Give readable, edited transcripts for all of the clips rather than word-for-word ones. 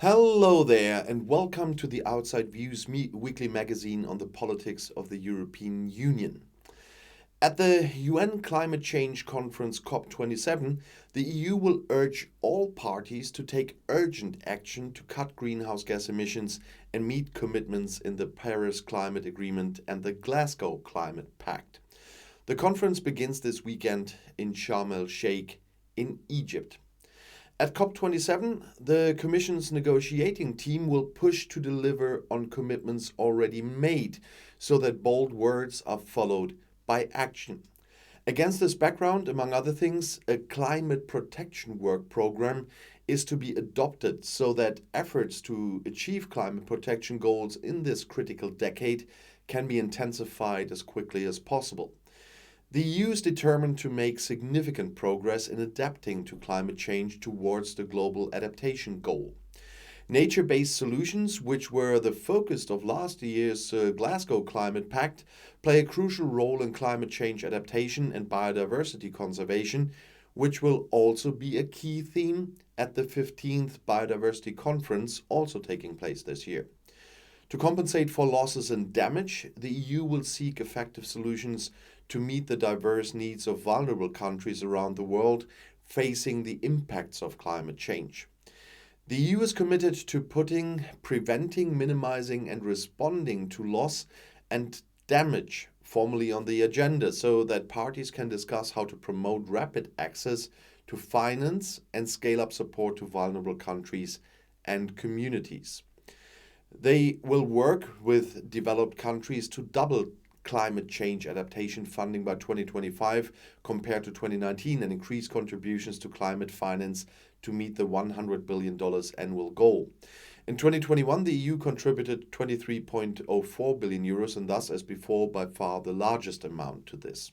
Hello there, and welcome to the Outside Views weekly magazine on the politics of the European Union. At the UN Climate Change Conference COP27, the EU will urge all parties to take urgent action to cut greenhouse gas emissions and meet commitments in the Paris Climate Agreement and the Glasgow Climate Pact. The conference begins this weekend in Sharm el-Sheikh in Egypt. At COP27, the Commission's negotiating team will push to deliver on commitments already made so that bold words are followed by action. Against this background, among other things, a climate protection work program is to be adopted so that efforts to achieve climate protection goals in this critical decade can be intensified as quickly as possible. The EU is determined to make significant progress in adapting to climate change towards the global adaptation goal. Nature-based solutions, which were the focus of last year's Glasgow Climate Pact, play a crucial role in climate change adaptation and biodiversity conservation, which will also be a key theme at the 15th Biodiversity Conference, also taking place this year. To compensate for losses and damage, the EU will seek effective solutions to meet the diverse needs of vulnerable countries around the world facing the impacts of climate change. The EU is committed to preventing, minimizing, and responding to loss and damage formally on the agenda so that parties can discuss how to promote rapid access to finance and scale up support to vulnerable countries and communities. They will work with developed countries to double climate change adaptation funding by 2025 compared to 2019 and increase contributions to climate finance to meet the $100 billion annual goal. In 2021, the EU contributed 23.04 billion euros and thus, as before, by far the largest amount to this.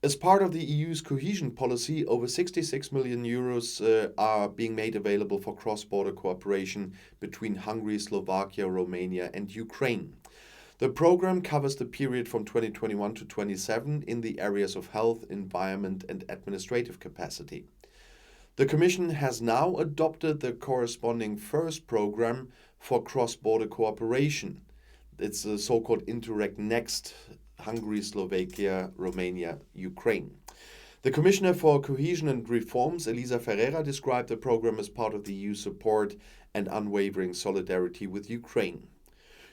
As part of the EU's cohesion policy, over 66 million euros are being made available for cross-border cooperation between Hungary, Slovakia, Romania, and Ukraine. The program covers the period from 2021 to 27 in the areas of health, environment, and administrative capacity. The Commission has now adopted the corresponding first program for cross-border cooperation. It's the so-called Interreg Next, Hungary, Slovakia, Romania, Ukraine. The Commissioner for Cohesion and Reforms, Elisa Ferreira, described the program as part of the EU support and unwavering solidarity with Ukraine.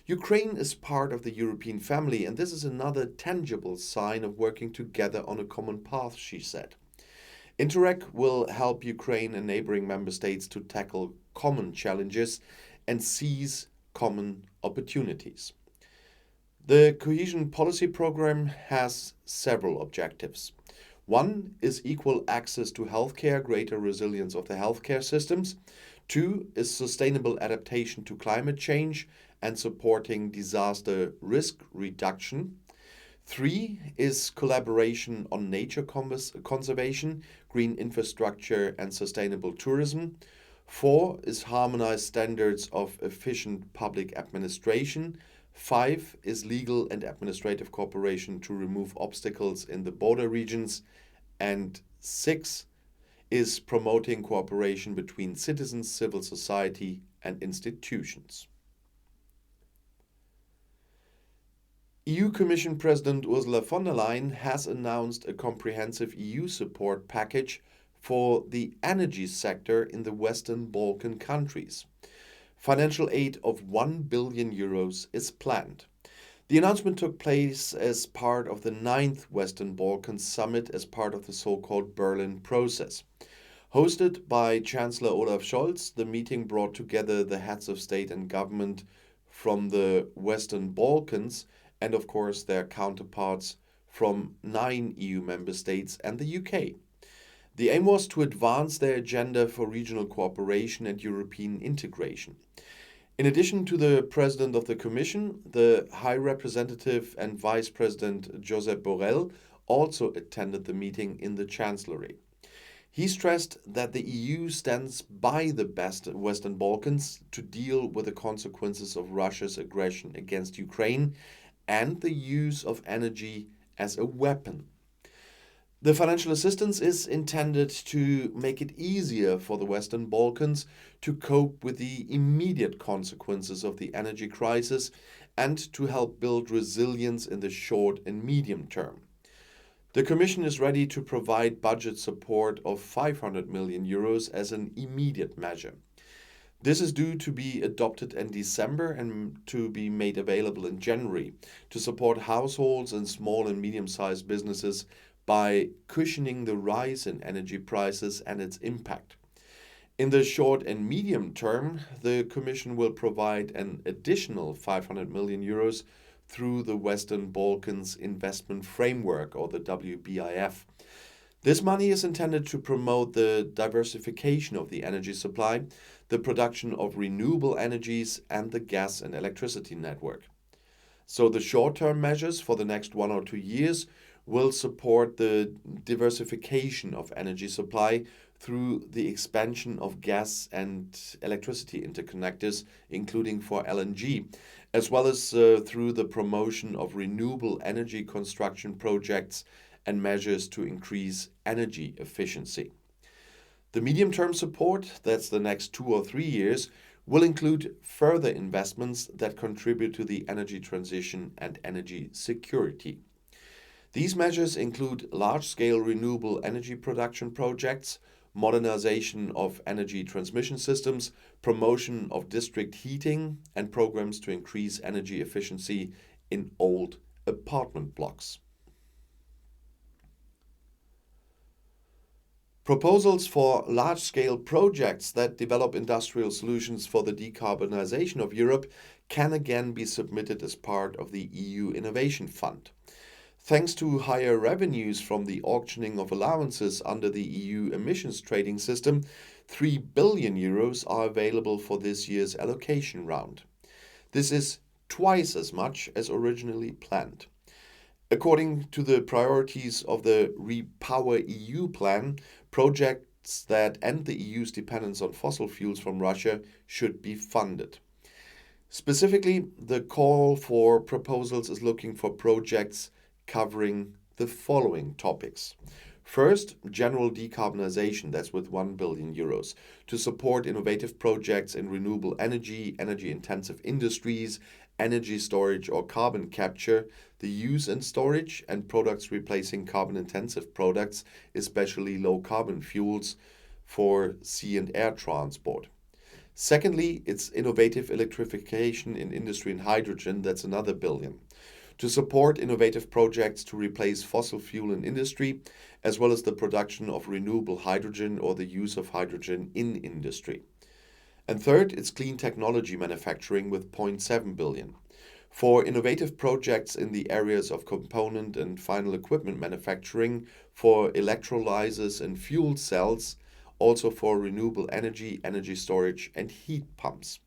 Ukraine is part of the European family, and this is another tangible sign of working together on a common path, she said. Interreg will help Ukraine and neighboring member states to tackle common challenges and seize common opportunities. The cohesion policy program has several objectives. One is equal access to healthcare, greater resilience of the healthcare systems. Two is sustainable adaptation to climate change and supporting disaster risk reduction. Three is collaboration on nature conservation, green infrastructure, and sustainable tourism. Four is harmonized standards of efficient public administration. 5 is legal and administrative cooperation to remove obstacles in the border regions. And 6 is promoting cooperation between citizens, civil society, and institutions. EU Commission President Ursula von der Leyen has announced a comprehensive EU support package for the energy sector in the Western Balkan countries. Financial aid of 1 billion euros is planned. The announcement took place as part of the 9th Western Balkans Summit as part of the so-called Berlin process. Hosted by Chancellor Olaf Scholz, the meeting brought together the heads of state and government from the Western Balkans and, of course, their counterparts from 9 EU member states and the UK. The aim was to advance their agenda for regional cooperation and European integration. In addition to the President of the Commission, the High Representative and Vice President Josep Borrell also attended the meeting in the Chancellery. He stressed that the EU stands by the Western Balkans to deal with the consequences of Russia's aggression against Ukraine and the use of energy as a weapon. The financial assistance is intended to make it easier for the Western Balkans to cope with the immediate consequences of the energy crisis and to help build resilience in the short and medium term. The Commission is ready to provide budget support of 500 million euros as an immediate measure. This is due to be adopted in December and to be made available in January to support households and small and medium-sized businesses by cushioning the rise in energy prices and its impact. In the short and medium term, the Commission will provide an additional 500 million euros through the Western Balkans Investment Framework, or the WBIF. This money is intended to promote the diversification of the energy supply, the production of renewable energies, and the gas and electricity network. So the short-term measures for the next 1 or 2 years will support the diversification of energy supply through the expansion of gas and electricity interconnectors, including for LNG, as well as through the promotion of renewable energy construction projects and measures to increase energy efficiency. The medium-term support, that's the next 2 or 3 years, will include further investments that contribute to the energy transition and energy security. These measures include large-scale renewable energy production projects, modernization of energy transmission systems, promotion of district heating, and programs to increase energy efficiency in old apartment blocks. Proposals for large-scale projects that develop industrial solutions for the decarbonization of Europe can again be submitted as part of the EU Innovation Fund. Thanks to higher revenues from the auctioning of allowances under the EU emissions trading system, 3 billion euros are available for this year's allocation round. This is twice as much as originally planned. According to the priorities of the Repower EU plan, projects that end the EU's dependence on fossil fuels from Russia should be funded. Specifically, the call for proposals is looking for projects covering the following topics. First, general decarbonization, that's with 1 billion euros, to support innovative projects in renewable energy, energy-intensive industries, energy storage or carbon capture, the use and storage and products replacing carbon-intensive products, especially low-carbon fuels for sea and air transport. Secondly, it's innovative electrification in industry and hydrogen, that's another billion, to support innovative projects to replace fossil fuel in industry, as well as the production of renewable hydrogen or the use of hydrogen in industry. And third, it's clean technology manufacturing with 0.7 billion. For innovative projects in the areas of component and final equipment manufacturing, for electrolyzers and fuel cells, also for renewable energy, energy storage, and heat pumps.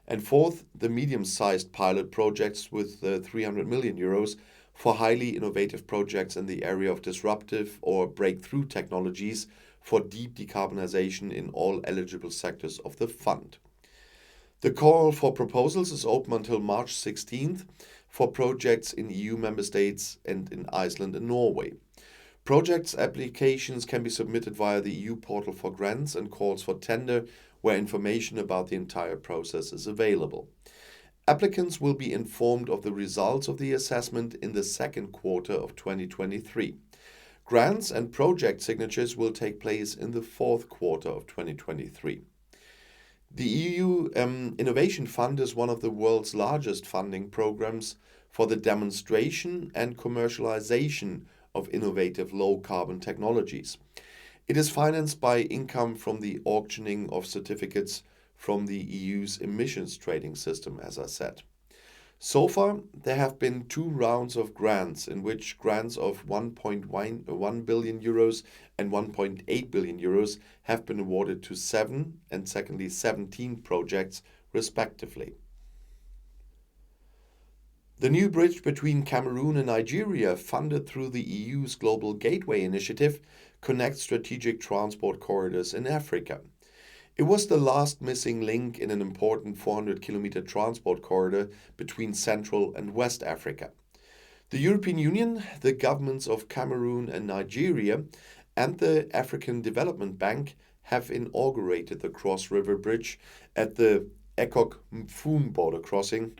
And fourth, the medium-sized pilot projects with 300 million euros for highly innovative projects in the area of disruptive or breakthrough technologies for deep decarbonization in all eligible sectors of the fund. The call for proposals is open until March 16th for projects in EU member states and in Iceland and Norway. Projects applications can be submitted via the EU portal for grants and calls for tender, where information about the entire process is available. Applicants will be informed of the results of the assessment in the second quarter of 2023. Grants and project signatures will take place in the fourth quarter of 2023. The EU Innovation Fund is one of the world's largest funding programs for the demonstration and commercialization of innovative low-carbon technologies. It is financed by income from the auctioning of certificates from the EU's emissions trading system, as I said. So far, there have been 2 rounds of grants in which grants of 1.1 billion euros and 1.8 billion euros have been awarded to 7 and secondly 17 projects respectively. The new bridge between Cameroon and Nigeria, funded through the EU's Global Gateway Initiative, connects strategic transport corridors in Africa. It was the last missing link in an important 400-kilometer transport corridor between Central and West Africa. The European Union, the governments of Cameroon and Nigeria, and the African Development Bank have inaugurated the cross-river bridge at the Ekok-Mfun border crossing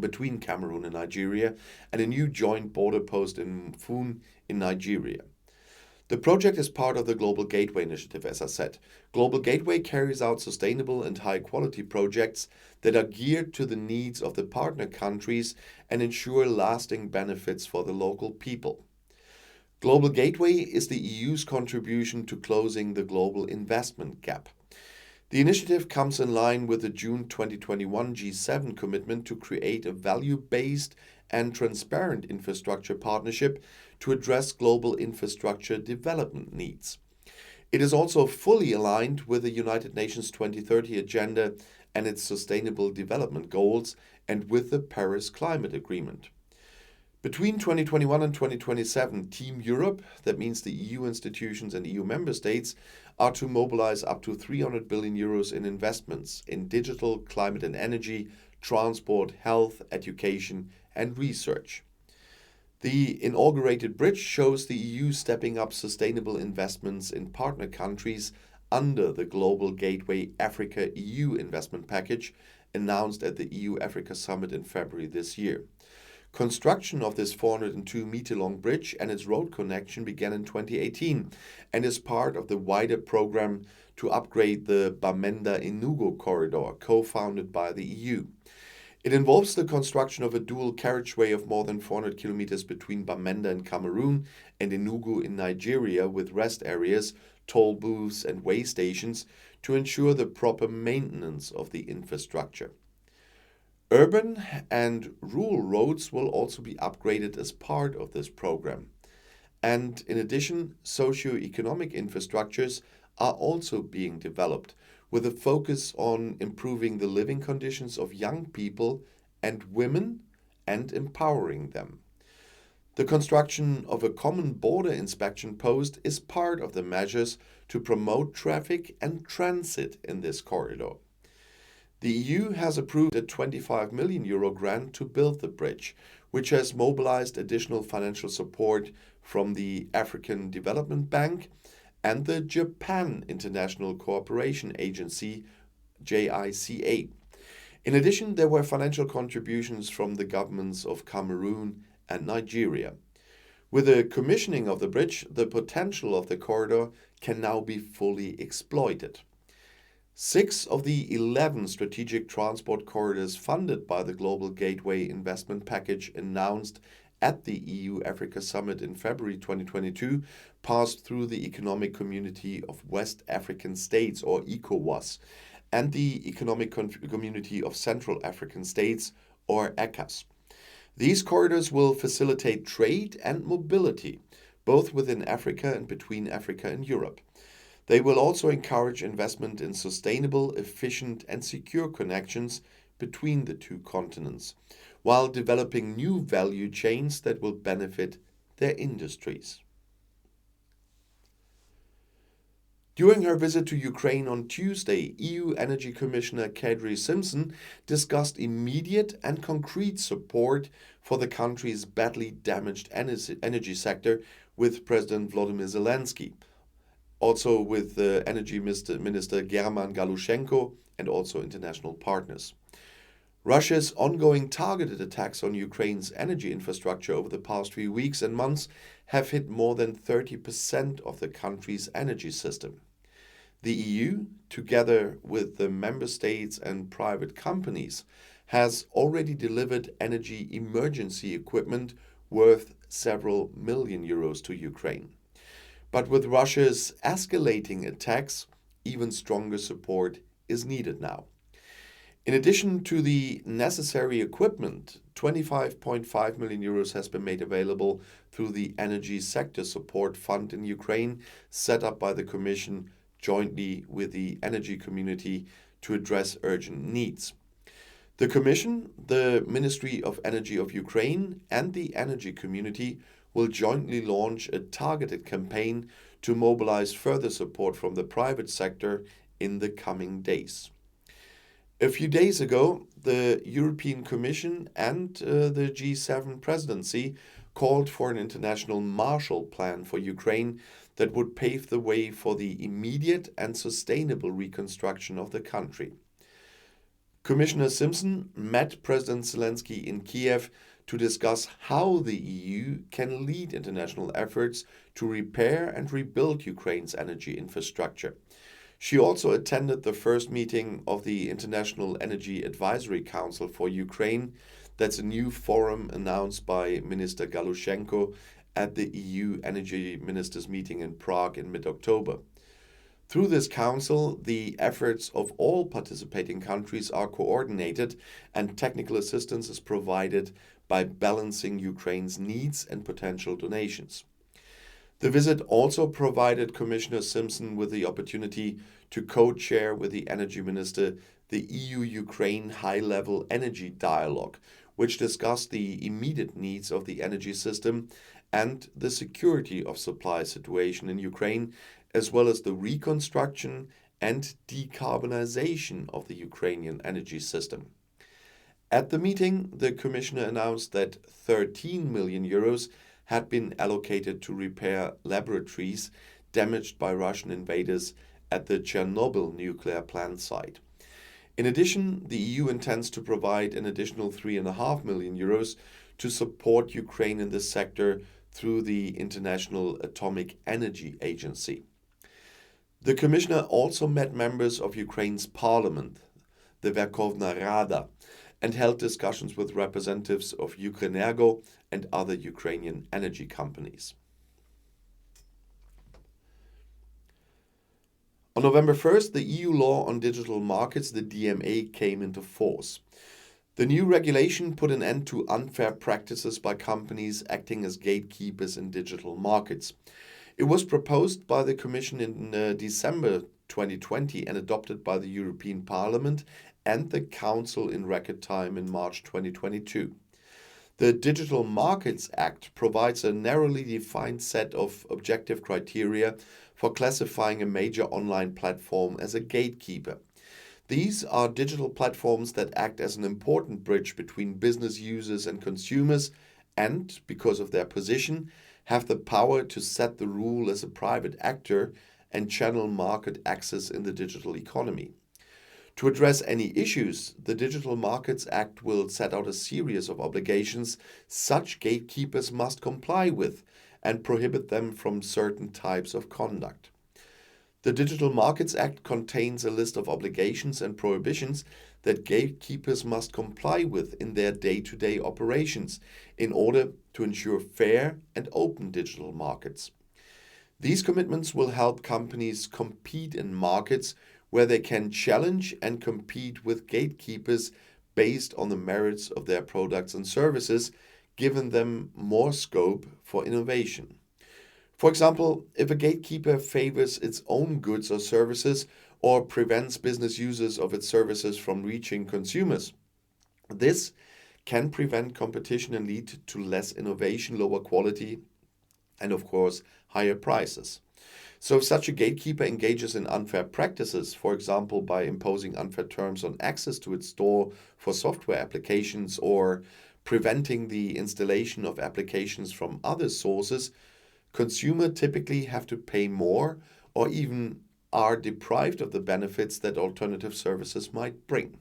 between Cameroon and Nigeria and a new joint border post in Mfun in Nigeria. The project is part of the Global Gateway initiative, as I said. Global Gateway carries out sustainable and high-quality projects that are geared to the needs of the partner countries and ensure lasting benefits for the local people. Global Gateway is the EU's contribution to closing the global investment gap. The initiative comes in line with the June 2021 G7 commitment to create a value-based and transparent infrastructure partnership to address global infrastructure development needs. It is also fully aligned with the United Nations 2030 Agenda and its Sustainable Development Goals and with the Paris Climate Agreement. Between 2021 and 2027, Team Europe, that means the EU institutions and EU member states, are to mobilize up to 300 billion euros in investments in digital, climate and energy, transport, health, education and research. The inaugurated bridge shows the EU stepping up sustainable investments in partner countries under the Global Gateway Africa-EU investment package announced at the EU-Africa Summit in February this year. Construction of this 402-meter-long bridge and its road connection began in 2018 and is part of the wider program to upgrade the Bamenda-Enugu corridor, co-founded by the EU. It involves the construction of a dual carriageway of more than 400 kilometers between Bamenda in Cameroon and Enugu in Nigeria, with rest areas, toll booths and way stations to ensure the proper maintenance of the infrastructure. Urban and rural roads will also be upgraded as part of this program. And in addition, socio-economic infrastructures are also being developed, with a focus on improving the living conditions of young people and women and empowering them. The construction of a common border inspection post is part of the measures to promote traffic and transit in this corridor. The EU has approved a €25 million grant to build the bridge, which has mobilized additional financial support from the African Development Bank and the Japan International Cooperation Agency, JICA. In addition, there were financial contributions from the governments of Cameroon and Nigeria. With the commissioning of the bridge, the potential of the corridor can now be fully exploited. 6 of the 11 strategic transport corridors funded by the Global Gateway investment package announced at the EU-Africa Summit in February 2022 passed through the Economic Community of West African States, or ECOWAS, and the Economic Community of Central African States, or ECAS. These corridors will facilitate trade and mobility, both within Africa and between Africa and Europe. They will also encourage investment in sustainable, efficient and secure connections between the two continents, while developing new value chains that will benefit their industries. During her visit to Ukraine on Tuesday, EU Energy Commissioner Kadri Simpson discussed immediate and concrete support for the country's badly damaged energy sector with President Volodymyr Zelensky, also with the Energy Minister German Galushenko and also international partners. Russia's ongoing targeted attacks on Ukraine's energy infrastructure over the past few weeks and months have hit more than 30% of the country's energy system. The EU, together with the member states and private companies, has already delivered energy emergency equipment worth several million euros to Ukraine. But with Russia's escalating attacks, even stronger support is needed now. In addition to the necessary equipment, 25.5 million euros has been made available through the Energy Sector Support Fund in Ukraine, set up by the Commission jointly with the energy community to address urgent needs. The Commission, the Ministry of Energy of Ukraine, and the energy community will jointly launch a targeted campaign to mobilize further support from the private sector in the coming days. A few days ago, the European Commission and the G7 presidency called for an international Marshall Plan for Ukraine that would pave the way for the immediate and sustainable reconstruction of the country. Commissioner Simpson met President Zelensky in Kiev to discuss how the EU can lead international efforts to repair and rebuild Ukraine's energy infrastructure. She also attended the first meeting of the International Energy Advisory Council for Ukraine. That's a new forum announced by Minister Galushenko at the EU Energy Ministers meeting in Prague in mid-October. Through this council, the efforts of all participating countries are coordinated and technical assistance is provided by balancing Ukraine's needs and potential donations. The visit also provided Commissioner Simpson with the opportunity to co-chair with the Energy Minister the EU-Ukraine High-Level Energy Dialogue, which discussed the immediate needs of the energy system and the security of supply situation in Ukraine, as well as the reconstruction and decarbonization of the Ukrainian energy system. At the meeting, the Commissioner announced that 13 million euros had been allocated to repair laboratories damaged by Russian invaders at the Chernobyl nuclear plant site. In addition, the EU intends to provide an additional 3.5 million euros to support Ukraine in this sector through the International Atomic Energy Agency. The Commissioner also met members of Ukraine's parliament, the Verkhovna Rada, and held discussions with representatives of Ukrenergo and other Ukrainian energy companies. On November 1st, the EU law on digital markets, the DMA, came into force. The new regulation put an end to unfair practices by companies acting as gatekeepers in digital markets. It was proposed by the Commission in December 2020 and adopted by the European Parliament and the Council in record time in March 2022. The Digital Markets Act provides a narrowly defined set of objective criteria for classifying a major online platform as a gatekeeper. These are digital platforms that act as an important bridge between business users and consumers and, because of their position, have the power to set the rule as a private actor and channel market access in the digital economy. To address any issues, the Digital Markets Act will set out a series of obligations such gatekeepers must comply with and prohibit them from certain types of conduct. The Digital Markets Act contains a list of obligations and prohibitions that gatekeepers must comply with in their day-to-day operations in order to ensure fair and open digital markets. These commitments will help companies compete in markets where they can challenge and compete with gatekeepers based on the merits of their products and services, giving them more scope for innovation. For example, if a gatekeeper favors its own goods or services or prevents business users of its services from reaching consumers, this can prevent competition and lead to less innovation, lower quality, and of course, higher prices. So if such a gatekeeper engages in unfair practices, for example, by imposing unfair terms on access to its store for software applications or preventing the installation of applications from other sources, consumers typically have to pay more or even are deprived of the benefits that alternative services might bring.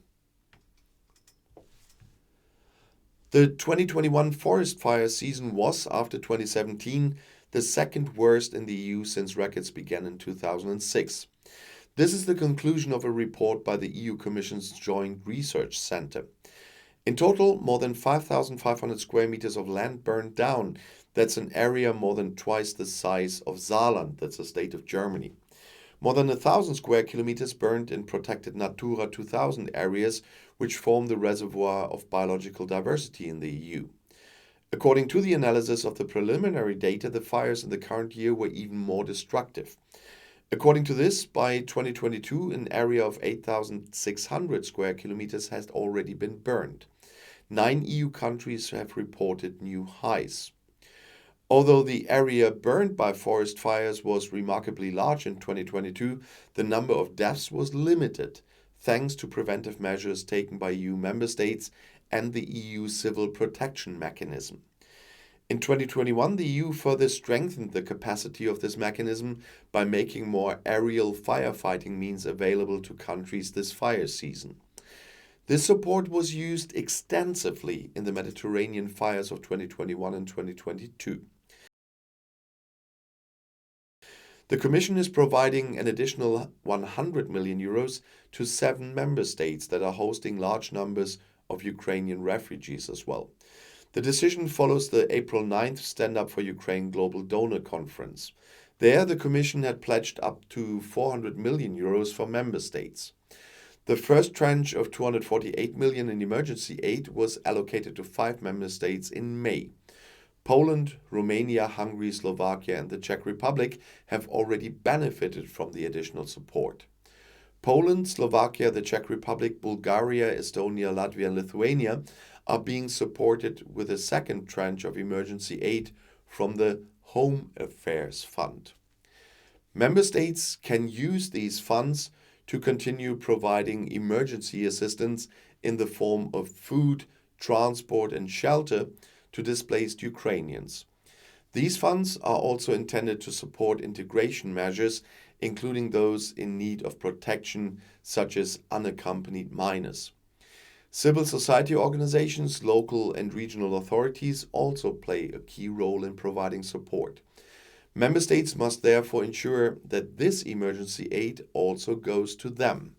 The 2021 forest fire season was, after 2017, the second worst in the EU since records began in 2006. This is the conclusion of a report by the EU Commission's Joint Research Centre. In total, more than 5,500 square meters of land burned down. That's an area more than twice the size of Saarland, that's the state of Germany. More than 1,000 square kilometers burned in protected Natura 2000 areas, which form the reservoir of biological diversity in the EU. According to the analysis of the preliminary data, the fires in the current year were even more destructive. According to this, by 2022, an area of 8,600 square kilometers has already been burned. 9 EU countries have reported new highs. Although the area burned by forest fires was remarkably large in 2022, the number of deaths was limited, thanks to preventive measures taken by EU member states and the EU Civil Protection Mechanism. In 2021, the EU further strengthened the capacity of this mechanism by making more aerial firefighting means available to countries this fire season. This support was used extensively in the Mediterranean fires of 2021 and 2022. The Commission is providing an additional 100 million euros to 7 member states that are hosting large numbers of Ukrainian refugees as well. The decision follows the April 9th Stand Up for Ukraine Global Donor Conference. There, the Commission had pledged up to 400 million euros for member states. The first tranche of 248 million in emergency aid was allocated to 5 member states in May. Poland, Romania, Hungary, Slovakia, and the Czech Republic have already benefited from the additional support. Poland, Slovakia, the Czech Republic, Bulgaria, Estonia, Latvia, and Lithuania are being supported with a second tranche of emergency aid from the Home Affairs Fund. Member states can use these funds to continue providing emergency assistance in the form of food, transport, and shelter to displaced Ukrainians. These funds are also intended to support integration measures, including those in need of protection, such as unaccompanied minors. Civil society organizations, local and regional authorities also play a key role in providing support. Member states must therefore ensure that this emergency aid also goes to them.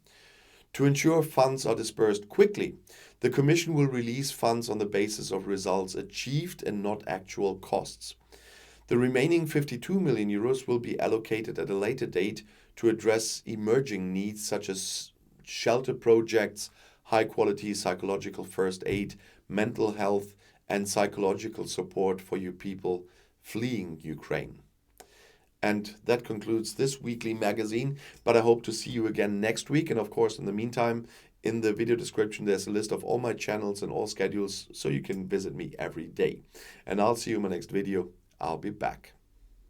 To ensure funds are dispersed quickly, the Commission will release funds on the basis of results achieved and not actual costs. The remaining 52 million euros will be allocated at a later date to address emerging needs such as shelter projects, high-quality psychological first aid, mental health, and psychological support for you people fleeing Ukraine. And that concludes this weekly magazine, but I hope to see you again next week. And of course, in the meantime, in the video description, there's a list of all my channels and all schedules, so you can visit me every day. And I'll see you in my next video. I'll be back.